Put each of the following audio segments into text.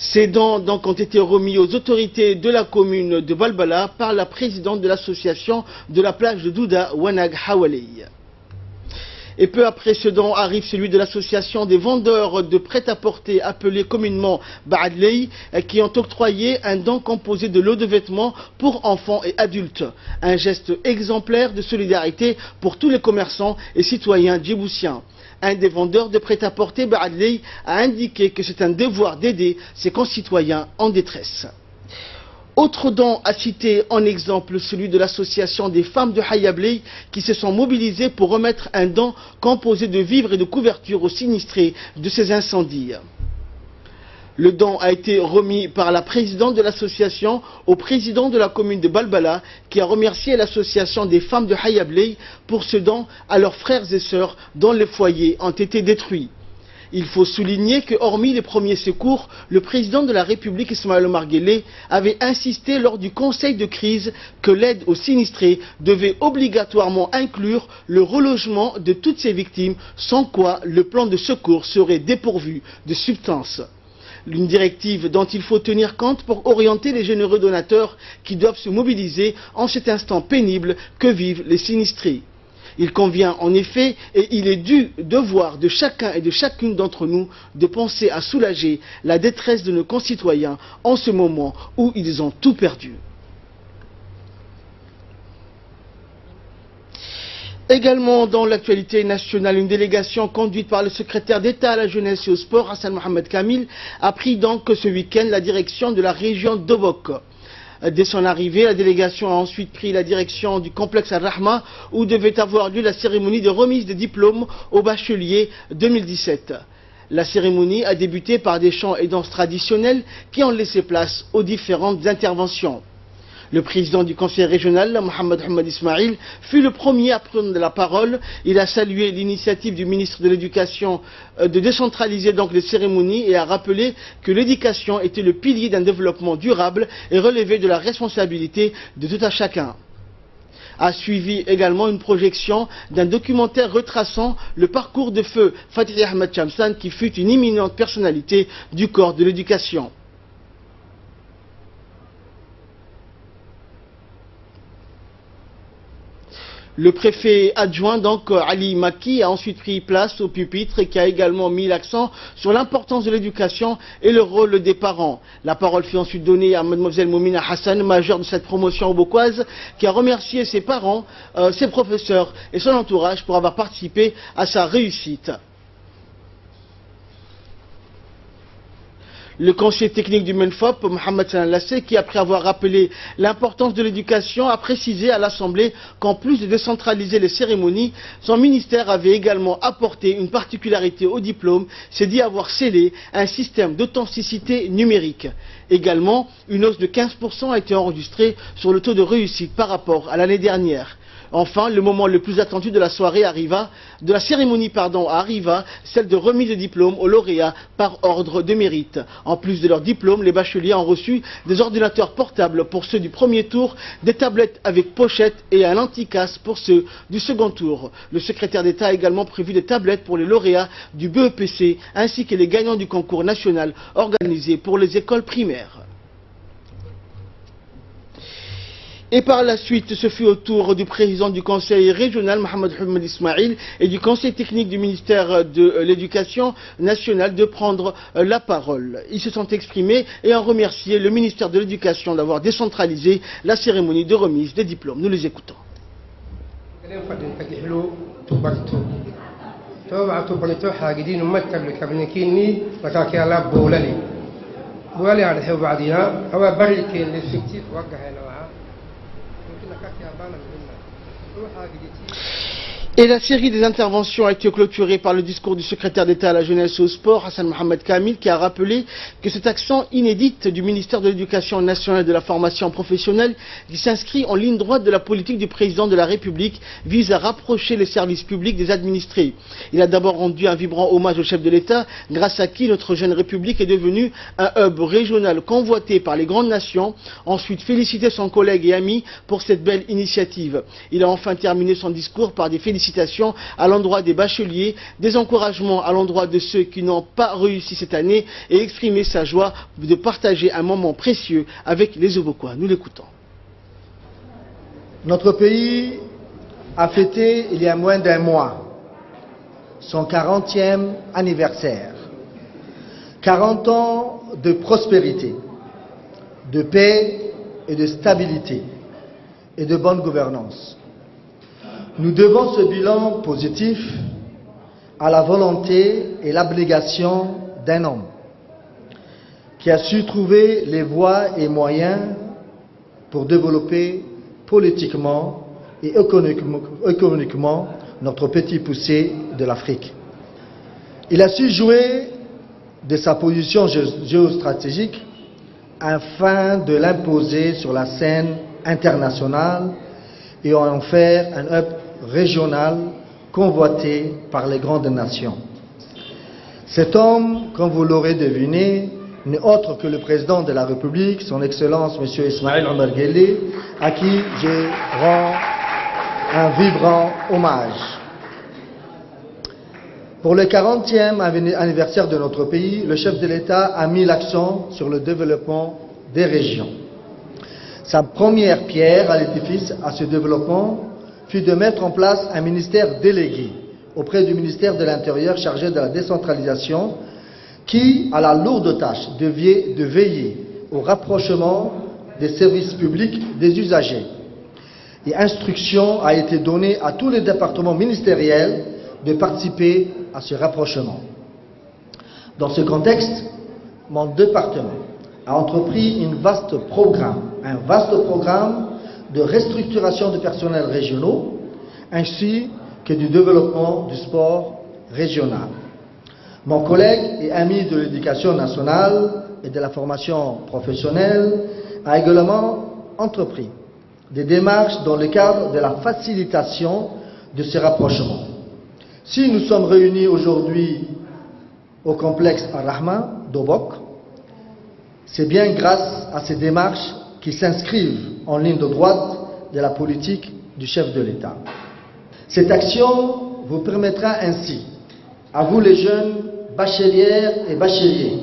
Ces dons donc ont été remis aux autorités de la commune de Balbala par la présidente de l'association de la plage de Douda, Wanag Hawaley. Et peu après ce don arrive celui de l'association des vendeurs de prêt-à-porter appelée communément Baadley, qui ont octroyé un don composé de lots de vêtements pour enfants et adultes. Un geste exemplaire de solidarité pour tous les commerçants et citoyens djiboutiens. Un des vendeurs de prêt-à-porter, Baadley, a indiqué que c'est un devoir d'aider ses concitoyens en détresse. Autre don à citer en exemple, celui de l'association des femmes de Hayabley qui se sont mobilisées pour remettre un don composé de vivres et de couvertures aux sinistrés de ces incendies. Le don a été remis par la présidente de l'association au président de la commune de Balbala qui a remercié l'association des femmes de Hayabley pour ce don à leurs frères et sœurs dont les foyers ont été détruits. Il faut souligner que, hormis les premiers secours, le président de la République, Ismaël Omar Guelleh, avait insisté lors du conseil de crise que l'aide aux sinistrés devait obligatoirement inclure le relogement de toutes ces victimes, sans quoi le plan de secours serait dépourvu de substance. Une directive dont il faut tenir compte pour orienter les généreux donateurs qui doivent se mobiliser en cet instant pénible que vivent les sinistrés. Il convient en effet, et il est du devoir de chacun et de chacune d'entre nous, de penser à soulager la détresse de nos concitoyens en ce moment où ils ont tout perdu. Également dans l'actualité nationale, une délégation conduite par le secrétaire d'État à la jeunesse et au sport, Hassan Mohamed Kamil, a pris donc ce week-end la direction de la région d'Obok. Dès son arrivée, la délégation a ensuite pris la direction du complexe Al-Rahma où devait avoir lieu la cérémonie de remise des diplômes aux bacheliers 2017. La cérémonie a débuté par des chants et danses traditionnelles qui ont laissé place aux différentes interventions. Le président du conseil régional, Mohamed Hamad Ismail, fut le premier à prendre la parole. Il a salué l'initiative du ministre de l'Éducation de décentraliser donc les cérémonies et a rappelé que l'éducation était le pilier d'un développement durable et relevé de la responsabilité de tout un chacun. A suivi également une projection d'un documentaire retraçant le parcours de feu Fatih Ahmed Chamsan qui fut une éminente personnalité du corps de l'éducation. Le préfet adjoint, donc Ali Maki, a ensuite pris place au pupitre et qui a également mis l'accent sur l'importance de l'éducation et le rôle des parents. La parole fut ensuite donnée à mademoiselle Moumina Hassan, majeure de cette promotion aubokoise, qui a remercié ses parents, ses professeurs et son entourage pour avoir participé à sa réussite. Le conseiller technique du MENFOP, Mohamed Salah Lassé, qui après avoir rappelé l'importance de l'éducation, a précisé à l'Assemblée qu'en plus de décentraliser les cérémonies, son ministère avait également apporté une particularité au diplôme, c'est d'y avoir scellé un système d'authenticité numérique. Également, une hausse de 15% a été enregistrée sur le taux de réussite par rapport à l'année dernière. Enfin, le moment le plus attendu de la soirée de la cérémonie arriva, celle de remise de diplôme aux lauréats par ordre de mérite. En plus de leur diplôme, les bacheliers ont reçu des ordinateurs portables pour ceux du premier tour, des tablettes avec pochette et un anti-casse pour ceux du second tour. Le secrétaire d'État a également prévu des tablettes pour les lauréats du BEPC ainsi que les gagnants du concours national organisé pour les écoles primaires. Et par la suite, ce fut au tour du président du conseil régional, Mohamed Hamad Ismail, et du conseil technique du ministère de l'Éducation nationale de prendre la parole. Ils se sont exprimés et ont remercié le ministère de l'Éducation d'avoir décentralisé la cérémonie de remise des diplômes. Nous les écoutons. Et la série des interventions a été clôturée par le discours du secrétaire d'État à la jeunesse et au sport, Hassan Mohamed Kamil, qui a rappelé que cette action inédite du ministère de l'Éducation nationale et de la formation professionnelle, qui s'inscrit en ligne droite de la politique du président de la République, vise à rapprocher les services publics des administrés. Il a d'abord rendu un vibrant hommage au chef de l'État, grâce à qui notre jeune République est devenue un hub régional convoité par les grandes nations. Ensuite, félicité son collègue et ami pour cette belle initiative. Il a enfin terminé son discours par des félicitations félicitations à l'endroit des bacheliers, des encouragements à l'endroit de ceux qui n'ont pas réussi cette année et exprimer sa joie de partager un moment précieux avec les Aubokois. Nous l'écoutons. Notre pays a fêté il y a moins d'un mois son 40e anniversaire. 40 ans de prospérité, de paix et de stabilité et de bonne gouvernance. Nous devons ce bilan positif à la volonté et l'abnégation d'un homme qui a su trouver les voies et moyens pour développer politiquement et économiquement notre petit poussé de l'Afrique. Il a su jouer de sa position géostratégique afin de l'imposer sur la scène internationale et en faire un hub régional convoité par les grandes nations. Cet homme, comme vous l'aurez deviné, n'est autre que le président de la République, son Excellence M. Ismaël Omar Guelleh, à qui je rends un vibrant hommage. Pour le 40e anniversaire de notre pays, le chef de l'État a mis l'accent sur le développement des régions. Sa première pierre à l'édifice à ce développement fut de mettre en place un ministère délégué auprès du ministère de l'Intérieur chargé de la décentralisation qui a la lourde tâche de veiller au rapprochement des services publics des usagers. Et instruction a été donnée à tous les départements ministériels de participer à ce rapprochement. Dans ce contexte, mon département a entrepris un vaste programme de restructuration de personnels régionaux ainsi que du développement du sport régional. Mon collègue et ami de l'éducation nationale et de la formation professionnelle a également entrepris des démarches dans le cadre de la facilitation de ce rapprochement. Si nous sommes réunis aujourd'hui au complexe Ar-Rahma d'Obok, c'est bien grâce à ces démarches qui s'inscrivent en ligne de droite de la politique du chef de l'État. Cette action vous permettra ainsi, à vous les jeunes bachelières et bacheliers,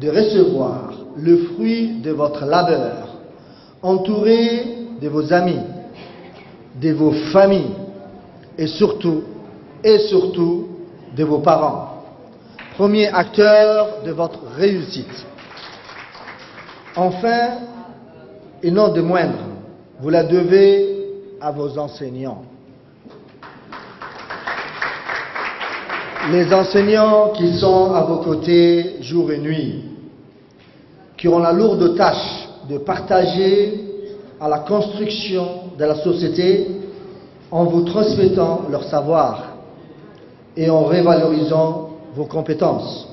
de recevoir le fruit de votre labeur, entouré de vos amis, de vos familles et surtout de vos parents, premiers acteurs de votre réussite. Enfin, et non de moindre, vous la devez à vos enseignants. Les enseignants qui sont à vos côtés jour et nuit, qui ont la lourde tâche de partager à la construction de la société en vous transmettant leur savoir et en révalorisant vos compétences.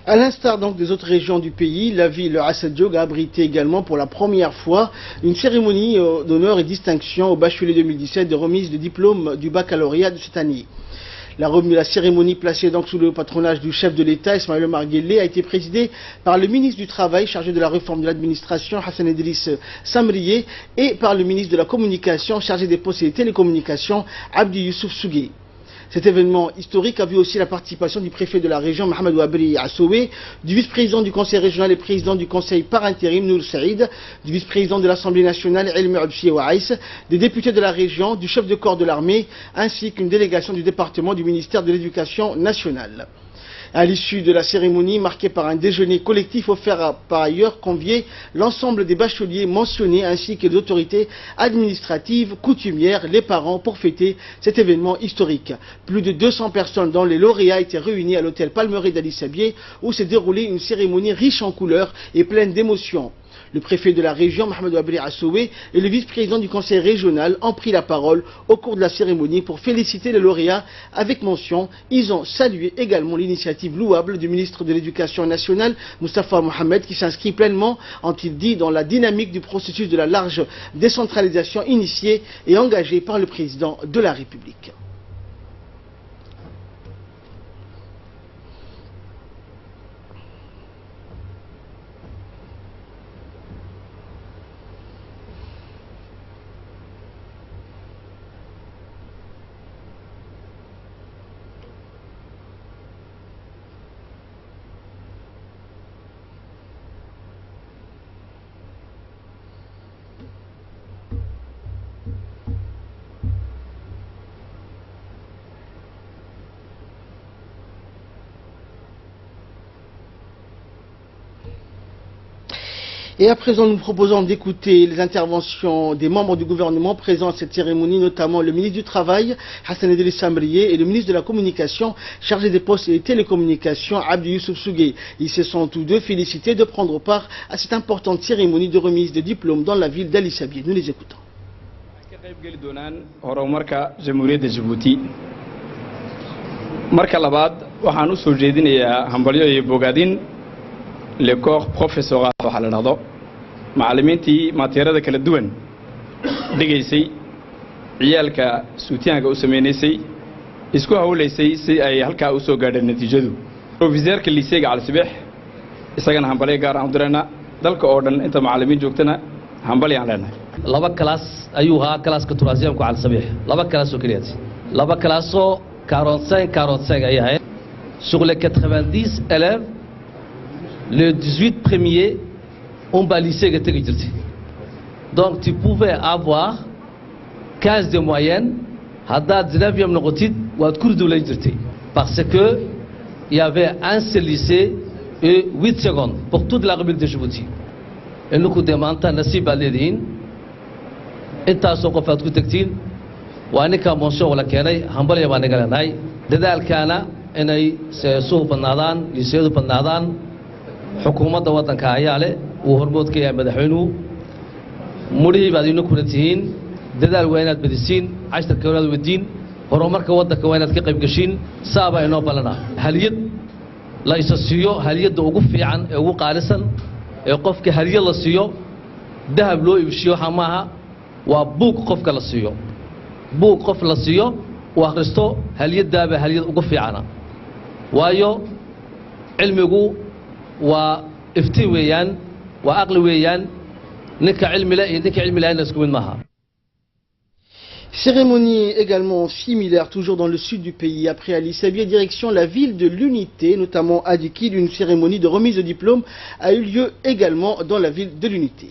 À l'instar donc des autres régions du pays, la ville Assad Diog a abrité également pour la première fois une cérémonie d'honneur et distinction au bachelier 2017 de remise de diplôme du baccalauréat de cette année. La cérémonie placée donc sous le patronage du chef de l'État, Ismaël Omar Guelleh, a été présidée par le ministre du Travail chargé de la réforme de l'administration, Hassan Idriss Samrié, et par le ministre de la Communication chargé des postes et des télécommunications, Abdi Youssouf Sougué. Cet événement historique a vu aussi la participation du préfet de la région, Mohamed Ouabri Assoué, du vice-président du conseil régional et président du conseil par intérim, Nour Saïd, du vice-président de l'Assemblée nationale, Ilmi Abchi Ouaïs, des députés de la région, du chef de corps de l'armée, ainsi qu'une délégation du département du ministère de l'Éducation nationale. À l'issue de la cérémonie, marquée par un déjeuner collectif offert a par ailleurs convié l'ensemble des bacheliers mentionnés ainsi que les autorités administratives, coutumières, les parents pour fêter cet événement historique. Plus de 200 personnes dont les lauréats étaient réunis à l'hôtel Palmeraie d'Ali Sabieh où s'est déroulée une cérémonie riche en couleurs et pleine d'émotions. Le préfet de la région, Mohamed Ouabri Assoué, et le vice-président du conseil régional ont pris la parole au cours de la cérémonie pour féliciter les lauréats avec mention. Ils ont salué également l'initiative louable du ministre de l'Éducation nationale, Moustapha Mohamed, qui s'inscrit pleinement, ont-ils dit, dans la dynamique du processus de la large décentralisation initiée et engagée par le président de la République. Et à présent, nous proposons d'écouter les interventions des membres du gouvernement présents à cette cérémonie, notamment le ministre du Travail, Hassan Idriss Sambrié, et le ministre de la Communication, chargé des Postes et des Télécommunications, Abdi Youssouf Sougué. Ils se sont tous deux félicités de prendre part à cette importante cérémonie de remise de diplômes dans la ville d'Ali Sabieh. Nous les écoutons. marka labaad waxaan u soo jeedinayaa hambalyo iyo bogaadin le corps professoral waxa la dhahdo macallimiintii maatirada kala duwan dhigaysay ciyaalka suutiyaanka u sameeysay isku hawleysay si ay halka u soo gaadhaan natiijadu professorka liiseega Al Sabiix isagana hambalyo gaar ah u direena dalka oo dhan inta macallimiin joogtana hambalyo aan leenahay laba class ayuu haa classka turaasiyanku Al Sabiix laba class oo kaliya laba class oo 45 ailleurs. Sur les 90 élèves, les 18 premiers ont balisé le territoire. Donc tu pouvais avoir 15 de moyenne, Haddad 19e nogotit ou à cours de l'université. Parce que il y avait un seul lycée et 8 secondes pour toute la République de Djibouti. Et nous demandons Nassib Al-Edin, et t'as son conflit de tactile. وأنك منشأ ولا كناي همبلي وأنا قلناي دال كان إني سوق بالنادان يسيد بالنادان حكومة دوّتنا كعيالة وهربوت كيا مدحينه مري بعدين كونتين دال وينات بديسين عشرة كونات والدين هرمر كوضة كونات كقيم قشين سابع إنه بلنا هليد لا يسسيو هليد وقف عن وقارسا يقف كهليد الله سيو ذهب له يمشيو حماها وبوك قف كالسيو بوك قف لسيو وأخرجته هل يدابه هل يقف عنا وايو علمه وافتويان وأقلويان نك علم لا نسكون معها. Cérémonie également similaire, toujours dans le sud du pays. Après Ali Sabieh, direction la ville de l'Unité, notamment à Dikil, une cérémonie de remise de diplôme a eu lieu également dans la ville de l'Unité.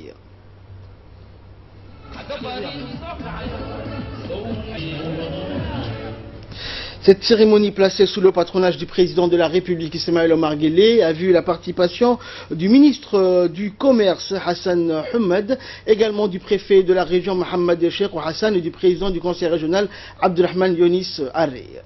Cette cérémonie placée sous le patronage du président de la République Ismaël Omar Guelleh a vu la participation du ministre du Commerce Hassan Hamad, également du préfet de la région Mohamed Cheikh Hassan et du président du conseil régional Abdurrahman Yonis Arrey.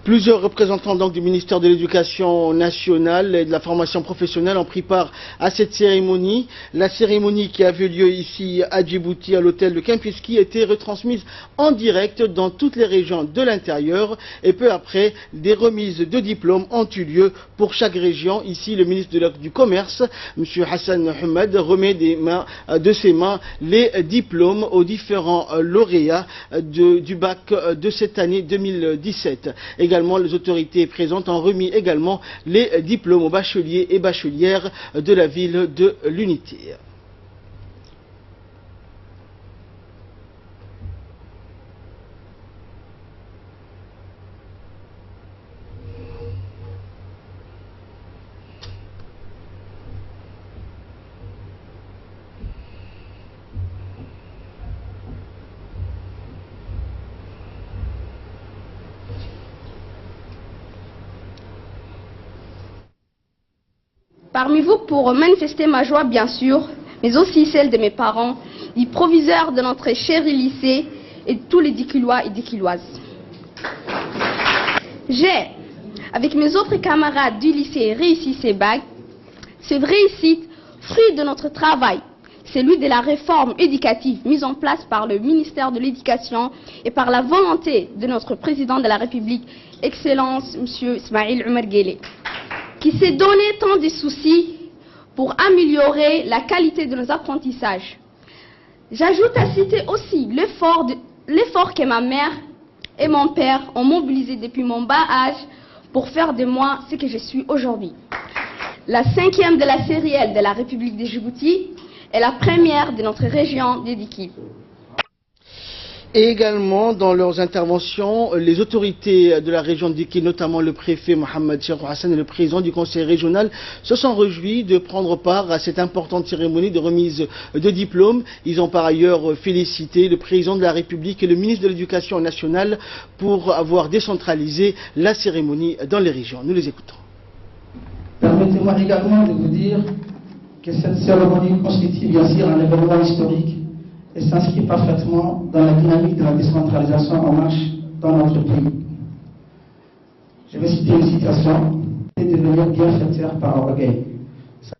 Plusieurs représentants donc du ministère de l'Éducation nationale et de la formation professionnelle ont pris part à cette cérémonie. La cérémonie qui a eu lieu ici à Djibouti, à l'hôtel de Kempiski, a été retransmise en direct dans toutes les régions de l'intérieur. Et peu après, des remises de diplômes ont eu lieu pour chaque région. Ici, le ministre du Commerce, M. Hassan Hamad, remet de ses mains les diplômes aux différents lauréats du bac de cette année 2017. Également, les autorités présentes ont remis également les diplômes aux bacheliers et bachelières de la ville de l'Unité. Parmi vous, pour manifester ma joie, bien sûr, mais aussi celle de mes parents, du proviseur de notre cher lycée et de tous les Diculois et Diculoises. J'ai, avec mes autres camarades du lycée, réussi ces bacs. Cette réussite, fruit de notre travail, celui de la réforme éducative mise en place par le ministère de l'Éducation et par la volonté de notre président de la République, Excellence M. Ismaël Omar Guelleh, qui s'est donné tant de soucis pour améliorer la qualité de nos apprentissages. J'ajoute à citer aussi l'effort que ma mère et mon père ont mobilisé depuis mon bas âge pour faire de moi ce que je suis aujourd'hui. La 5e de la série L de la République de Djibouti et la première de notre région dédiée. Et également, dans leurs interventions, les autorités de la région d'Ikil, notamment le préfet Mohamed Cheikh Hassan et le président du conseil régional, se sont réjouis de prendre part à cette importante cérémonie de remise de diplômes. Ils ont par ailleurs félicité le président de la République et le ministre de l'Éducation nationale pour avoir décentralisé la cérémonie dans les régions. Nous les écoutons. Permettez-moi également de vous dire que cette cérémonie constitue bien sûr un événement historique et s'inscrit parfaitement dans la dynamique de la décentralisation en marche dans notre pays. Je vais citer une citation et devenir bienfaiteur par orgueil.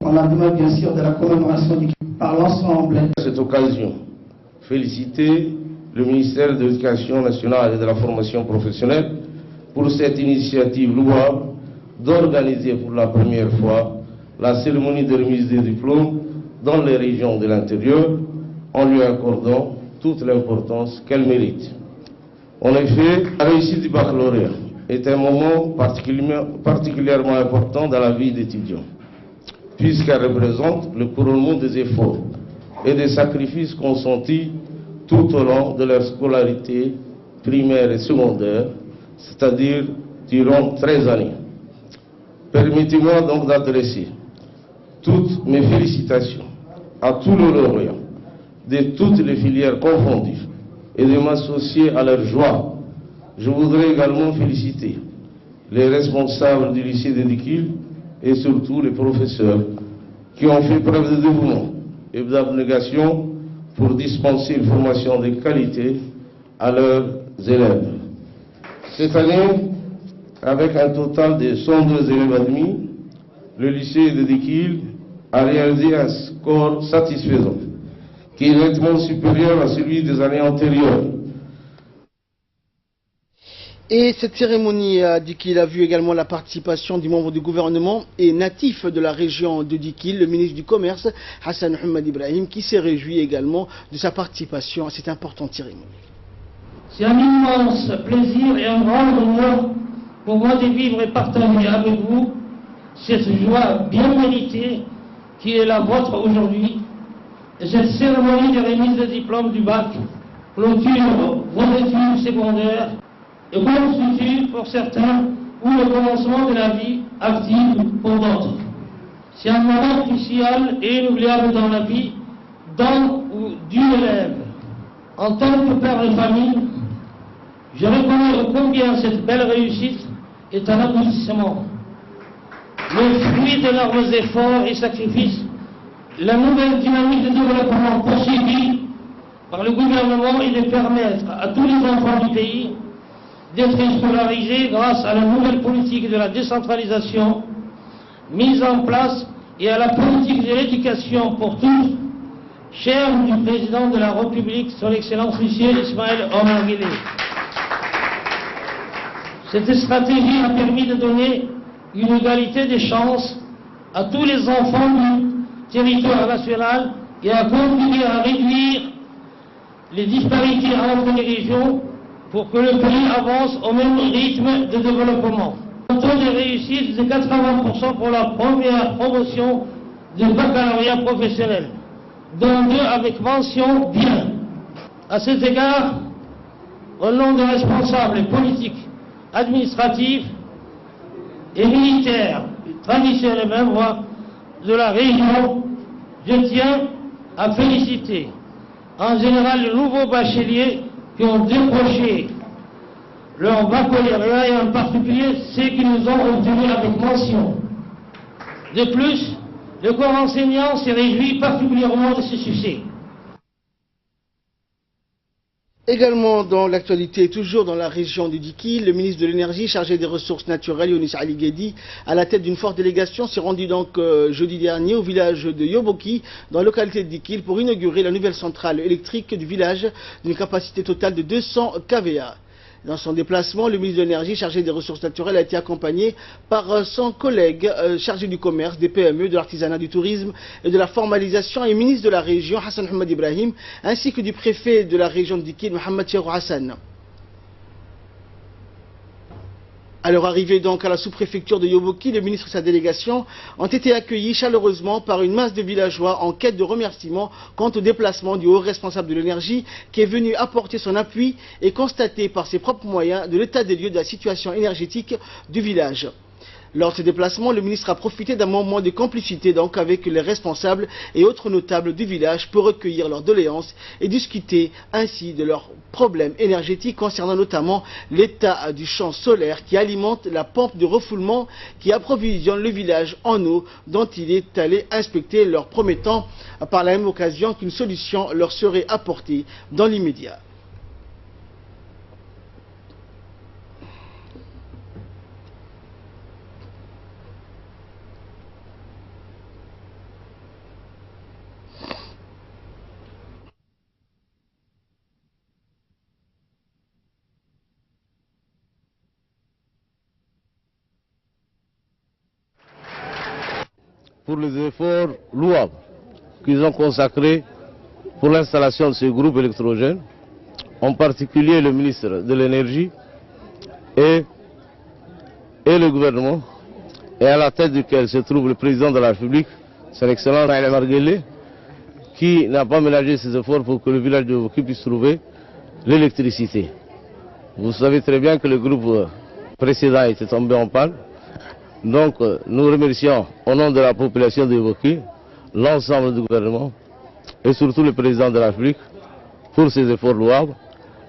On a besoin bien sûr de la commémoration par l'ensemble. À cette occasion, féliciter le ministère de l'Éducation nationale et de la formation professionnelle pour cette initiative louable d'organiser pour la première fois la cérémonie de remise des diplômes dans les régions de l'intérieur, en lui accordant toute l'importance qu'elle mérite. En effet, la réussite du baccalauréat est un moment particulièrement important dans la vie d'étudiant, puisqu'elle représente le couronnement des efforts et des sacrifices consentis tout au long de leur scolarité primaire et secondaire, c'est-à-dire durant 13 années. Permettez-moi donc d'adresser toutes mes félicitations à tous les lauréats de toutes les filières confondues et de m'associer à leur joie. Je voudrais également féliciter les responsables du lycée de Dikil et surtout les professeurs qui ont fait preuve de dévouement et d'abnégation pour dispenser une formation de qualité à leurs élèves. Cette année, avec un total de 102 élèves admis, le lycée de Dikil a réalisé un score satisfaisant, qui est nettement supérieur à celui des années antérieures. Et cette cérémonie à Dikil a vu également la participation du membre du gouvernement et natif de la région de Dikil, le ministre du Commerce, Hassan Mohamed Ibrahim, qui s'est réjoui également de sa participation à cette importante cérémonie. C'est un immense plaisir et un grand honneur pour moi de vivre et partager avec vous cette joie bien méritée qui est la vôtre aujourd'hui. Et cette cérémonie de remise de diplôme du bac clôture vos études secondaires et constitue pour certains ou le commencement de la vie active pour d'autres. C'est un moment crucial et inoubliable dans la vie d'un ou d'une élève. En tant que père de famille, je reconnais combien cette belle réussite est un aboutissement. Le fruit d'énormes efforts et sacrifices, la nouvelle dynamique de développement poursuivie par le gouvernement est de permettre à tous les enfants du pays d'être scolarisés grâce à la nouvelle politique de la décentralisation mise en place et à la politique de l'éducation pour tous, chère du président de la République, son Excellence Monsieur Ismaël Omar Guelleh. Cette stratégie a permis de donner une égalité des chances à tous les enfants du territoire national et a contribué à réduire les disparités entre les régions pour que le pays avance au même rythme de développement. Un taux de réussite de 80% pour la première promotion du baccalauréat professionnel, dont 2 avec mention bien. À cet égard, au nom des responsables politiques, administratifs et militaires, traditionnels membres de la région, je tiens à féliciter en général les nouveaux bacheliers qui ont décroché leur baccalauréat et en particulier ceux qui nous ont obtenus avec mention. De plus, le corps enseignant s'est réjoui particulièrement de ce succès. Également dans l'actualité, toujours dans la région du Dikil, le ministre de l'énergie chargé des ressources naturelles, Younis Ali Guedi, à la tête d'une forte délégation, s'est rendu donc jeudi dernier au village de Yoboki, dans la localité de Dikil, pour inaugurer la nouvelle centrale électrique du village d'une capacité totale de 200 kVA. Dans son déplacement, le ministre de l'énergie chargé des ressources naturelles a été accompagné par son collègue chargé du commerce, des PME, de l'artisanat, du tourisme et de la formalisation et ministre de la région, Hassan Mohamed Ibrahim, ainsi que du préfet de la région de Dikil, Mohamed Cheikh Hassan. À leur arrivée donc à la sous-préfecture de Yoboki, le ministre et sa délégation ont été accueillis chaleureusement par une masse de villageois en quête de remerciements quant au déplacement du haut responsable de l'énergie qui est venu apporter son appui et constater par ses propres moyens de l'état des lieux de la situation énergétique du village. Lors de ce déplacement, le ministre a profité d'un moment de complicité donc avec les responsables et autres notables du village pour recueillir leurs doléances et discuter ainsi de leurs problèmes énergétiques concernant notamment l'état du champ solaire qui alimente la pompe de refoulement qui approvisionne le village en eau dont il est allé inspecter, leur promettant par la même occasion qu'une solution leur serait apportée dans l'immédiat. Pour les efforts louables qu'ils ont consacrés pour l'installation de ce groupe électrogène, en particulier le ministre de l'Énergie et le gouvernement, et à la tête duquel se trouve le président de la République, son Excellence Ismaël Omar Guelleh, qui n'a pas ménagé ses efforts pour que le village de Yoboki puisse trouver l'électricité. Vous savez très bien que le groupe précédent était tombé en panne. Donc nous remercions au nom de la population de Yoboki l'ensemble du gouvernement et surtout le président de la République pour ses efforts louables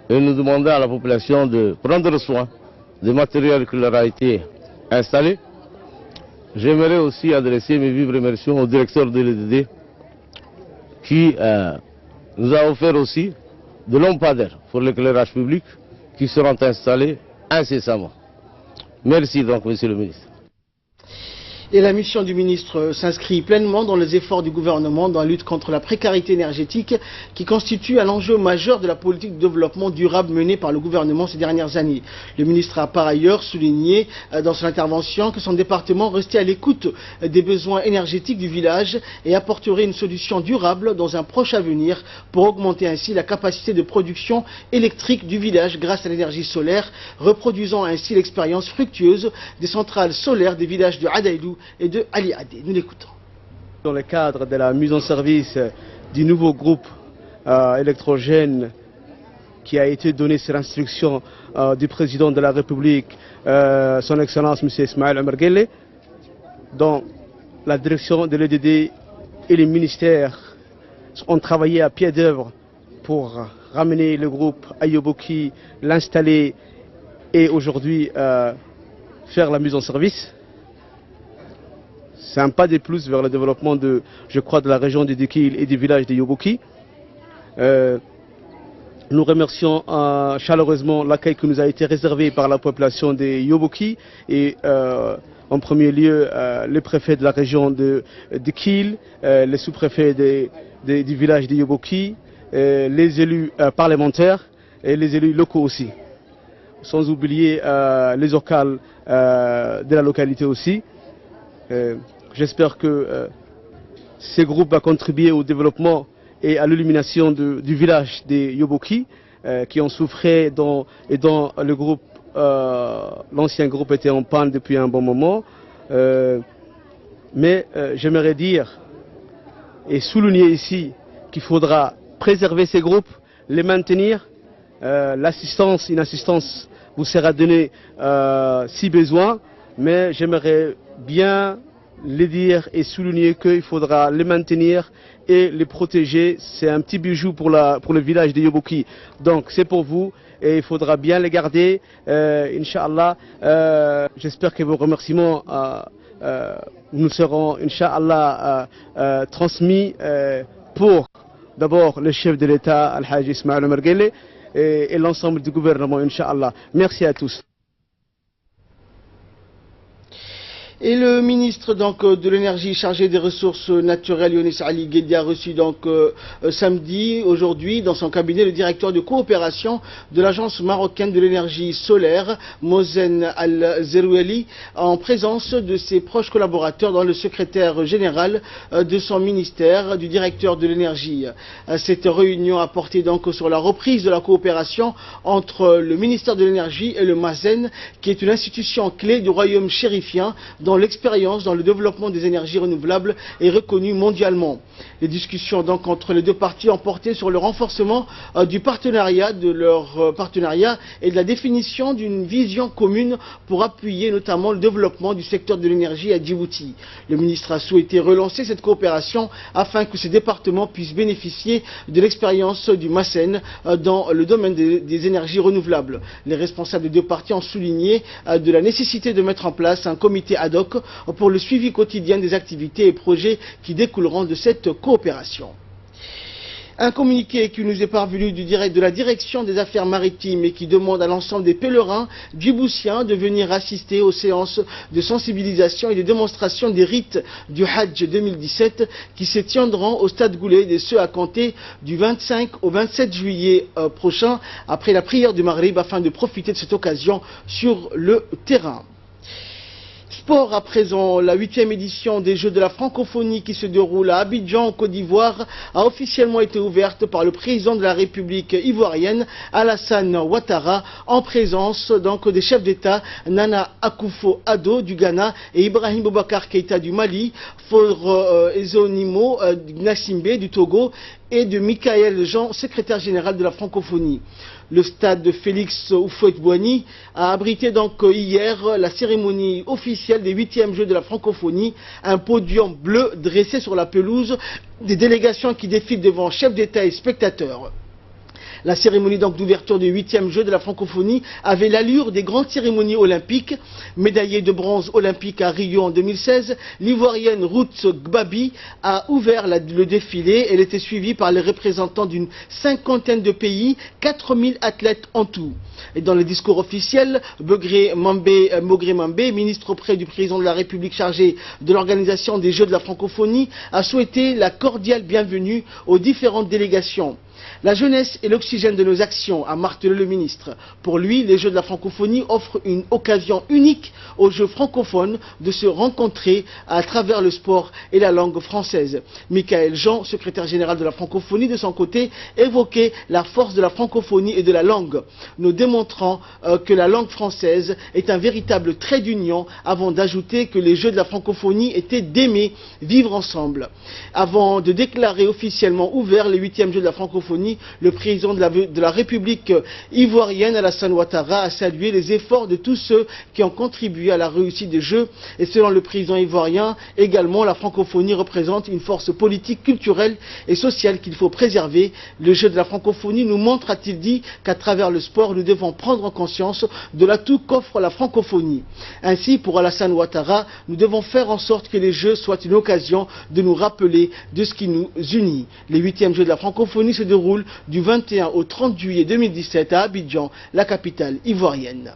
et nous demandons à la population de prendre soin des matériels qui leur a été installés. J'aimerais aussi adresser mes vives remerciements au directeur de l'EDD qui nous a offert aussi de lampadaires pour l'éclairage public qui seront installés incessamment. Merci donc, monsieur le ministre. Et la mission du ministre s'inscrit pleinement dans les efforts du gouvernement dans la lutte contre la précarité énergétique qui constitue un enjeu majeur de la politique de développement durable menée par le gouvernement ces dernières années. Le ministre a par ailleurs souligné dans son intervention que son département restait à l'écoute des besoins énergétiques du village et apporterait une solution durable dans un proche avenir pour augmenter ainsi la capacité de production électrique du village grâce à l'énergie solaire, reproduisant ainsi l'expérience fructueuse des centrales solaires des villages de Adaïlou et de Ali Adé. Nous l'écoutons. Dans le cadre de la mise en service du nouveau groupe électrogène qui a été donné sur instruction du président de la République, son Excellence M. Ismaël Omar Guelleh, dont la direction de l'EDD et les ministères ont travaillé à pied d'œuvre pour ramener le groupe à Yoboki, l'installer et aujourd'hui faire la mise en service. C'est un pas de plus vers le développement de la région de Dikil et du village de Yoboki. Nous remercions chaleureusement l'accueil qui nous a été réservé par la population de Yoboki et en premier lieu le préfet de la région de Dikil, les sous-préfets du village de Yoboki, les élus parlementaires et les élus locaux aussi. Sans oublier les orcales de la localité aussi. J'espère que ces groupes vont contribuer au développement et à l'illumination du village de Yoboki qui ont souffert et dont le groupe, l'ancien groupe était en panne depuis un bon moment. Mais j'aimerais dire et souligner ici qu'il faudra préserver ces groupes, les maintenir. Une assistance vous sera donnée si besoin, mais j'aimerais bien les dire et souligner qu'il faudra les maintenir et les protéger. C'est un petit bijou pour le village de Yoboki. Donc c'est pour vous et il faudra bien les garder. Inch'Allah, j'espère que vos remerciements nous seront Inch'Allah transmis pour d'abord le chef de l'État, Al-Hajj Ismaël Omar Guelleh, et l'ensemble du gouvernement, Inch'Allah. Merci à tous. Et le ministre donc de l'énergie chargé des ressources naturelles, Younes Ali Guédi, a reçu donc samedi, aujourd'hui, dans son cabinet, le directeur de coopération de l'agence marocaine de l'énergie solaire, Mozen Al-Zeroueli, en présence de ses proches collaborateurs, dans le secrétaire général de son ministère, du directeur de l'énergie. Cette réunion a porté donc sur la reprise de la coopération entre le ministère de l'énergie et le Mozen, qui est une institution clé du royaume chérifien, dont l'expérience dans le développement des énergies renouvelables est reconnue mondialement. Les discussions donc entre les deux parties ont porté sur le renforcement du partenariat, et de la définition d'une vision commune pour appuyer notamment le développement du secteur de l'énergie à Djibouti. Le ministre a souhaité relancer cette coopération afin que ces départements puissent bénéficier de l'expérience du Mozen dans le domaine des énergies renouvelables. Les responsables des deux parties ont souligné de la nécessité de mettre en place un comité ad hoc pour le suivi quotidien des activités et projets qui découleront de cette coopération. Un communiqué qui nous est parvenu de la direction des affaires maritimes et qui demande à l'ensemble des pèlerins djiboutiens de venir assister aux séances de sensibilisation et de démonstration des rites du Hajj 2017 qui se tiendront au stade Goulet, et ce à compter du 25 au 27 juillet prochain, après la prière du Maghrib, afin de profiter de cette occasion sur le terrain. Sport à présent, la 8e édition des Jeux de la francophonie qui se déroule à Abidjan, en Côte d'Ivoire, a officiellement été ouverte par le président de la République ivoirienne, Alassane Ouattara, en présence donc des chefs d'État Nana Akufo-Addo du Ghana et Ibrahim Boubacar Keïta du Mali, Faure Ezonimo Gnassingbé du Togo et de Michael Jean, secrétaire général de la francophonie. Le stade de Félix Houphouët-Boigny a abrité donc hier la cérémonie officielle des 8e Jeux de la francophonie, un podium bleu dressé sur la pelouse, des délégations qui défilent devant chefs d'État et spectateurs. La cérémonie donc d'ouverture des 8e Jeux de la francophonie avait l'allure des grandes cérémonies olympiques. Médaillée de bronze olympique à Rio en 2016, l'Ivoirienne Ruth Gbabi a ouvert le défilé. Elle était suivie par les représentants d'une 50aine de pays, 4000 athlètes en tout. Et dans le discours officiel, Mogre Mambé, ministre auprès du président de la République chargé de l'organisation des Jeux de la francophonie, a souhaité la cordiale bienvenue aux différentes délégations. La jeunesse est l'oxygène de nos actions, a martelé le ministre. Pour lui, les Jeux de la francophonie offrent une occasion unique aux Jeux francophones de se rencontrer à travers le sport et la langue française. Michael Jean, secrétaire général de la francophonie, de son côté, évoquait la force de la francophonie et de la langue, nous démontrant que la langue française est un véritable trait d'union, avant d'ajouter que les Jeux de la francophonie étaient d'aimer vivre ensemble. Avant de déclarer officiellement ouverts les 8e Jeux de la francophonie, le président de la République ivoirienne, Alassane Ouattara, a salué les efforts de tous ceux qui ont contribué à la réussite des Jeux. Et selon le président ivoirien, également, la francophonie représente une force politique, culturelle et sociale qu'il faut préserver. Le Jeu de la francophonie nous montre, a-t-il dit, qu'à travers le sport, nous devons prendre conscience de l'atout qu'offre la francophonie. Ainsi, pour Alassane Ouattara, nous devons faire en sorte que les Jeux soient une occasion de nous rappeler de ce qui nous unit. Les 8e Jeux de la francophonie se déroulent du 21 au 30 juillet 2017 à Abidjan, la capitale ivoirienne.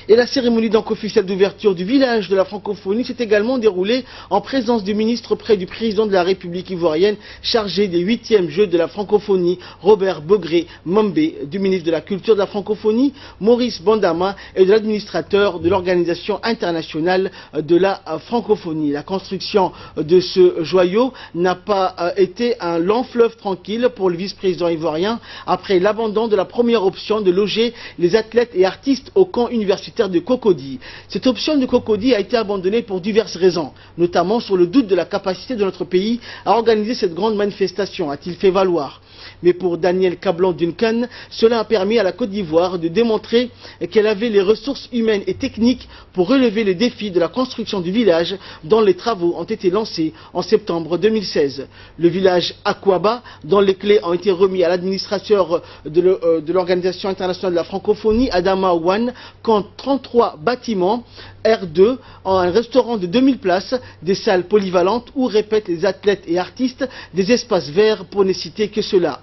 Et la cérémonie donc officielle d'ouverture du village de la francophonie s'est également déroulée en présence du ministre auprès du président de la République ivoirienne chargé des 8e Jeux de la francophonie, Robert Mogre Mambé, du ministre de la Culture de la francophonie, Maurice Bandama, et de l'administrateur de l'Organisation internationale de la francophonie. La construction de ce joyau n'a pas été un long fleuve tranquille pour le vice-président ivoirien après l'abandon de la première option de loger les athlètes et artistes au camp universitaire de Cocody. Cette option de Cocody a été abandonnée pour diverses raisons, notamment sur le doute de la capacité de notre pays à organiser cette grande manifestation, a-t-il fait valoir. Mais pour Daniel Kablan-Duncan, cela a permis à la Côte d'Ivoire de démontrer qu'elle avait les ressources humaines et techniques pour relever les défis de la construction du village dont les travaux ont été lancés en septembre 2016. Le village Akwaba, dont les clés ont été remis à l'administrateur de l'Organisation internationale de la francophonie, Adama One, compte 33 bâtiments R2, un restaurant de 2000 places, des salles polyvalentes où répètent les athlètes et artistes, des espaces verts pour ne citer que cela.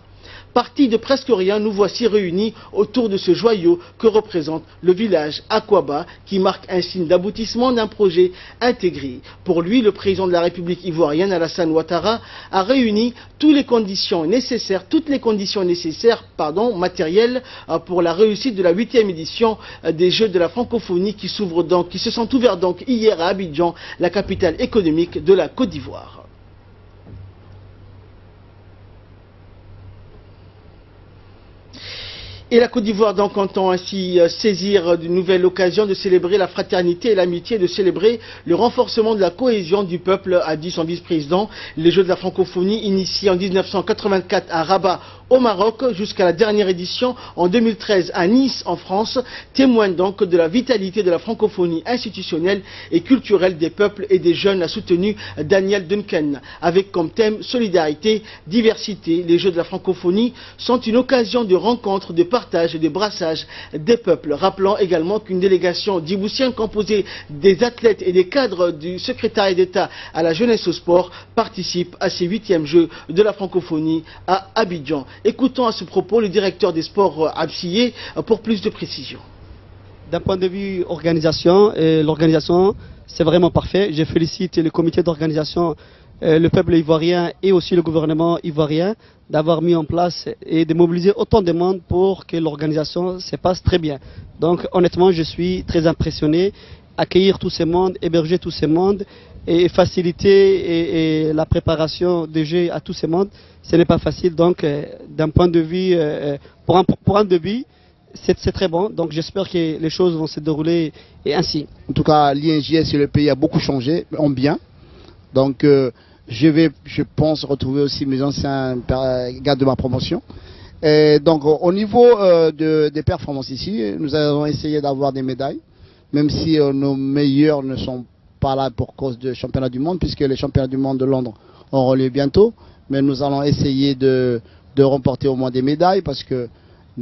Parti de presque rien, nous voici réunis autour de ce joyau que représente le village Akwaba, qui marque un signe d'aboutissement d'un projet intégré. Pour lui, le président de la République ivoirienne, Alassane Ouattara, a réuni toutes les conditions nécessaires matérielles pour la réussite de la 8e édition des Jeux de la francophonie qui se sont ouverts donc hier à Abidjan, la capitale économique de la Côte d'Ivoire. Et la Côte d'Ivoire donc entend ainsi saisir d'une nouvelle occasion de célébrer la fraternité et l'amitié, de célébrer le renforcement de la cohésion du peuple, a dit son vice-président. Les Jeux de la francophonie initiés en 1984 à Rabat au Maroc jusqu'à la dernière édition en 2013 à Nice en France témoignent donc de la vitalité de la francophonie institutionnelle et culturelle des peuples et des jeunes, a soutenu Daniel Duncan. Avec comme thème solidarité, diversité, les Jeux de la francophonie sont une occasion de rencontre, de partage et de brassage des peuples. Rappelant également qu'une délégation djiboutienne composée des athlètes et des cadres du secrétariat d'État à la jeunesse au sport participe à ces 8e Jeux de la francophonie à Abidjan. Écoutons à ce propos le directeur des sports Absiye pour plus de précisions. D'un point de vue organisation, l'organisation c'est vraiment parfait. Je félicite le comité d'organisation, le peuple ivoirien et aussi le gouvernement ivoirien d'avoir mis en place et de mobiliser autant de monde pour que l'organisation se passe très bien. Donc honnêtement, je suis très impressionné. Accueillir tous ces mondes, héberger tous ces mondes et faciliter la préparation des Jeux à tous ces mondes, ce n'est pas facile. Donc d'un point de vue, pour un début, c'est très bon. Donc j'espère que les choses vont se dérouler ainsi. En tout cas, l'INJS et le pays a beaucoup changé, en bien. Donc je pense retrouver aussi mes anciens gars de ma promotion. Et donc au niveau des performances ici, nous allons essayer d'avoir des médailles, même si nos meilleurs ne sont pas là pour cause de championnat du monde, puisque les championnats du monde de Londres auront lieu bientôt. Mais nous allons essayer de remporter au moins des médailles, parce que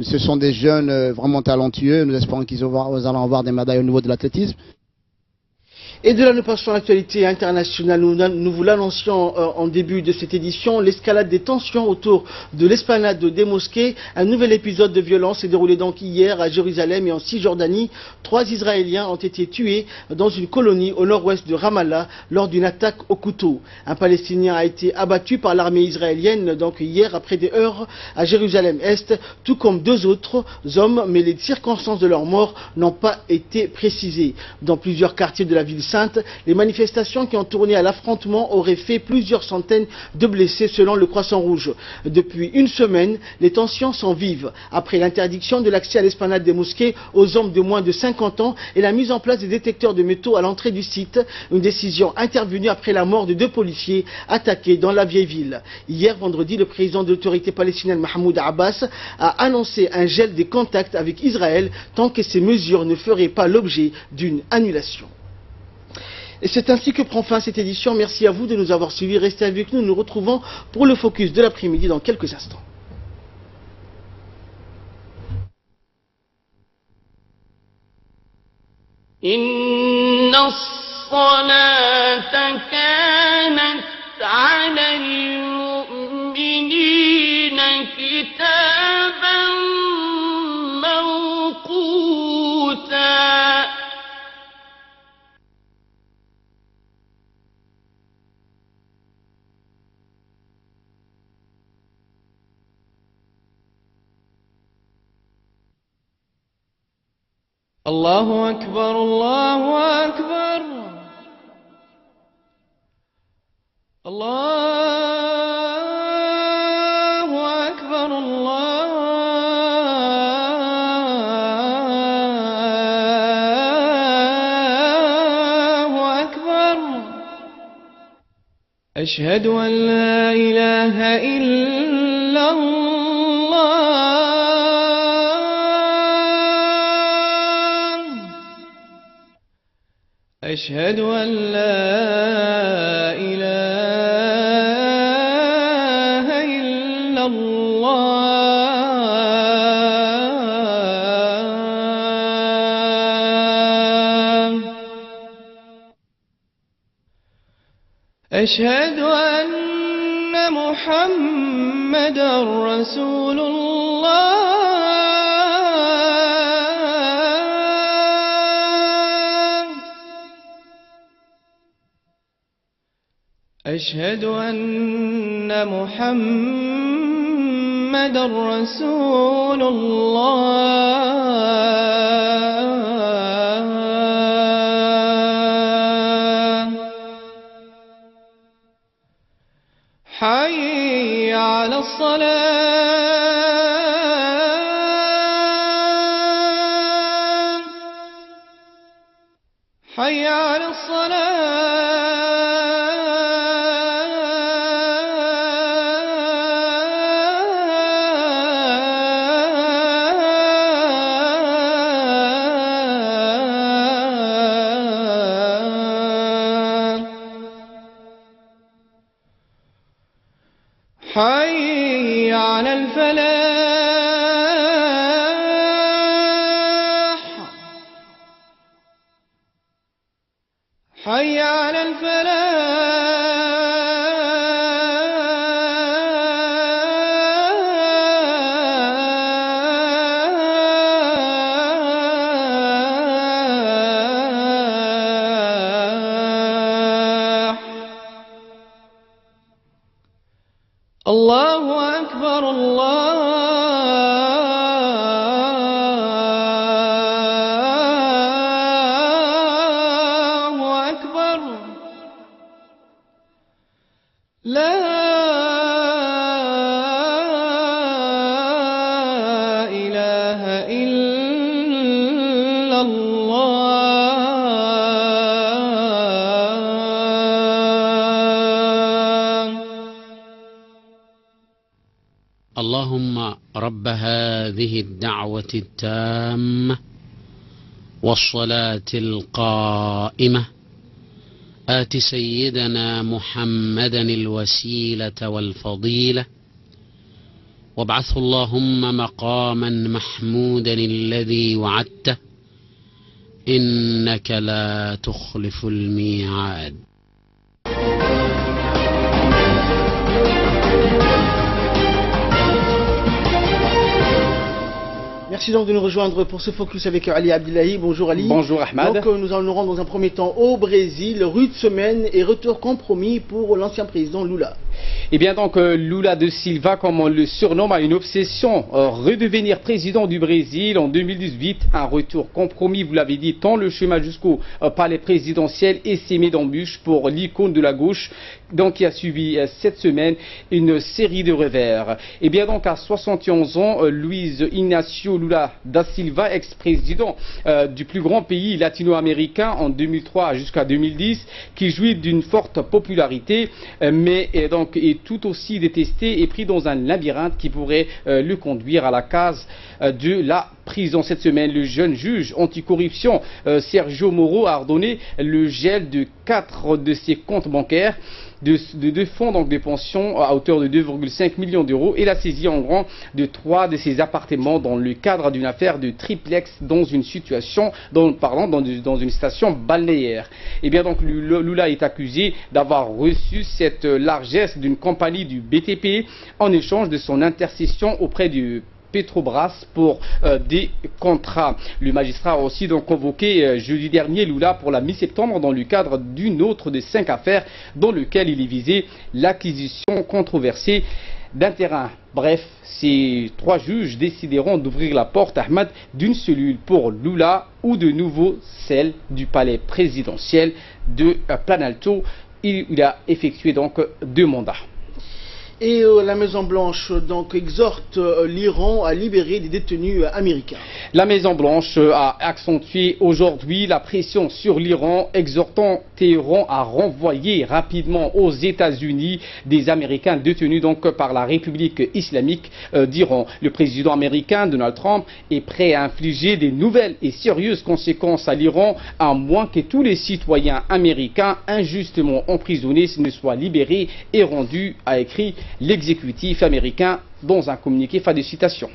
ce sont des jeunes vraiment talentueux. Nous espérons qu'ils allont avoir des médailles au niveau de l'athlétisme. Et de là, nous passons à l'actualité internationale. Nous vous l'annoncions en début de cette édition, l'escalade des tensions autour de l'esplanade des mosquées. Un nouvel épisode de violence s'est déroulé donc hier à Jérusalem et en Cisjordanie. 3 Israéliens ont été tués dans une colonie au nord-ouest de Ramallah lors d'une attaque au couteau. Un Palestinien a été abattu par l'armée israélienne donc hier après des heurts à Jérusalem-Est, tout comme 2 autres hommes, mais les circonstances de leur mort n'ont pas été précisées. Dans plusieurs quartiers de la ville sainte, les manifestations qui ont tourné à l'affrontement auraient fait plusieurs centaines de blessés selon le Croissant Rouge. Depuis une semaine, les tensions sont vives. Après l'interdiction de l'accès à l'esplanade des mosquées aux hommes de moins de 50 ans et la mise en place des détecteurs de métaux à l'entrée du site, une décision intervenue après la mort de 2 policiers attaqués dans la vieille ville. Hier, vendredi, le président de l'autorité palestinienne Mahmoud Abbas a annoncé un gel des contacts avec Israël tant que ces mesures ne feraient pas l'objet d'une annulation. Et c'est ainsi que prend fin cette édition. Merci à vous de nous avoir suivis. Restez avec nous. Nous nous retrouvons pour le focus de l'après-midi dans quelques instants. Inna as-salata kanat 'ala al-mu'minina kitaban mawquta. الله أكبر الله أكبر الله أكبر الله أكبر أشهد أن لا إله إلا الله أشهد أن لا إله إلا الله أشهد أن محمدًا رسول الله أشهد أن محمدًا رسول الله حي على الصلاة حي على الصلاة حي على الفلاح حي على الفلاح الله أكبر الله أكبر لا إله إلا الله اللهم رب هذه الدعوة التامة والصلاة القائمة آت سيدنا محمدا الوسيلة والفضيلة وابعثه اللهم مقاما محمودا الذي وعدته إنك لا تخلف الميعاد. Merci donc de nous rejoindre pour ce focus avec Ali Abdullahi. Bonjour Ali. Bonjour Ahmad. Donc nous allons nous rendre dans un premier temps au Brésil. Rude semaine et retour compromis pour l'ancien président Lula. Eh bien donc Lula de Silva, comme on le surnomme, a une obsession, redevenir président du Brésil en 2018. Un retour compromis, vous l'avez dit, tant le chemin jusqu'au palais présidentiel est sémé d'embûches pour l'icône de la gauche, donc qui a suivi cette semaine une série de revers. Eh bien donc à 71 ans, Luiz Inácio Lula da Silva, ex-président du plus grand pays latino-américain en 2003 jusqu'à 2010, qui jouit d'une forte popularité, mais donc est tout aussi détesté et pris dans un labyrinthe qui pourrait le conduire à la case de la prison. Cette semaine, le jeune juge anticorruption Sergio Moro a ordonné le gel de 4 de ses comptes bancaires, de fonds donc de pension à hauteur de 2,5 millions d'euros et la saisie en grand de 3 de ses appartements dans le cadre d'une affaire de triplex dans une situation, dans une station balnéaire. Et bien donc Lula est accusé d'avoir reçu cette largesse d'une compagnie du BTP en échange de son intercession auprès du Petrobras pour des contrats. Le magistrat a aussi donc convoqué jeudi dernier Lula pour la mi-septembre dans le cadre d'une autre des 5 affaires dans lequel il est visé l'acquisition controversée d'un terrain. Bref, ces 3 juges décideront d'ouvrir la porte, Ahmad, d'une cellule pour Lula ou de nouveau celle du palais présidentiel de Planalto. Il a effectué donc 2 mandats. Et la Maison-Blanche donc exhorte l'Iran à libérer des détenus américains. La Maison-Blanche a accentué aujourd'hui la pression sur l'Iran, exhortant Téhéran à renvoyer rapidement aux États-Unis des Américains détenus donc par la République islamique d'Iran. Le président américain Donald Trump est prêt à infliger des nouvelles et sérieuses conséquences à l'Iran, à moins que tous les citoyens américains injustement emprisonnés ne soient libérés et rendus, a écrit l'exécutif américain dans un communiqué. Fin de citation.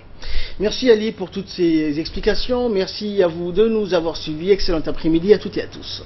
Merci Ali pour toutes ces explications. Merci à vous de nous avoir suivis. Excellent après-midi à toutes et à tous.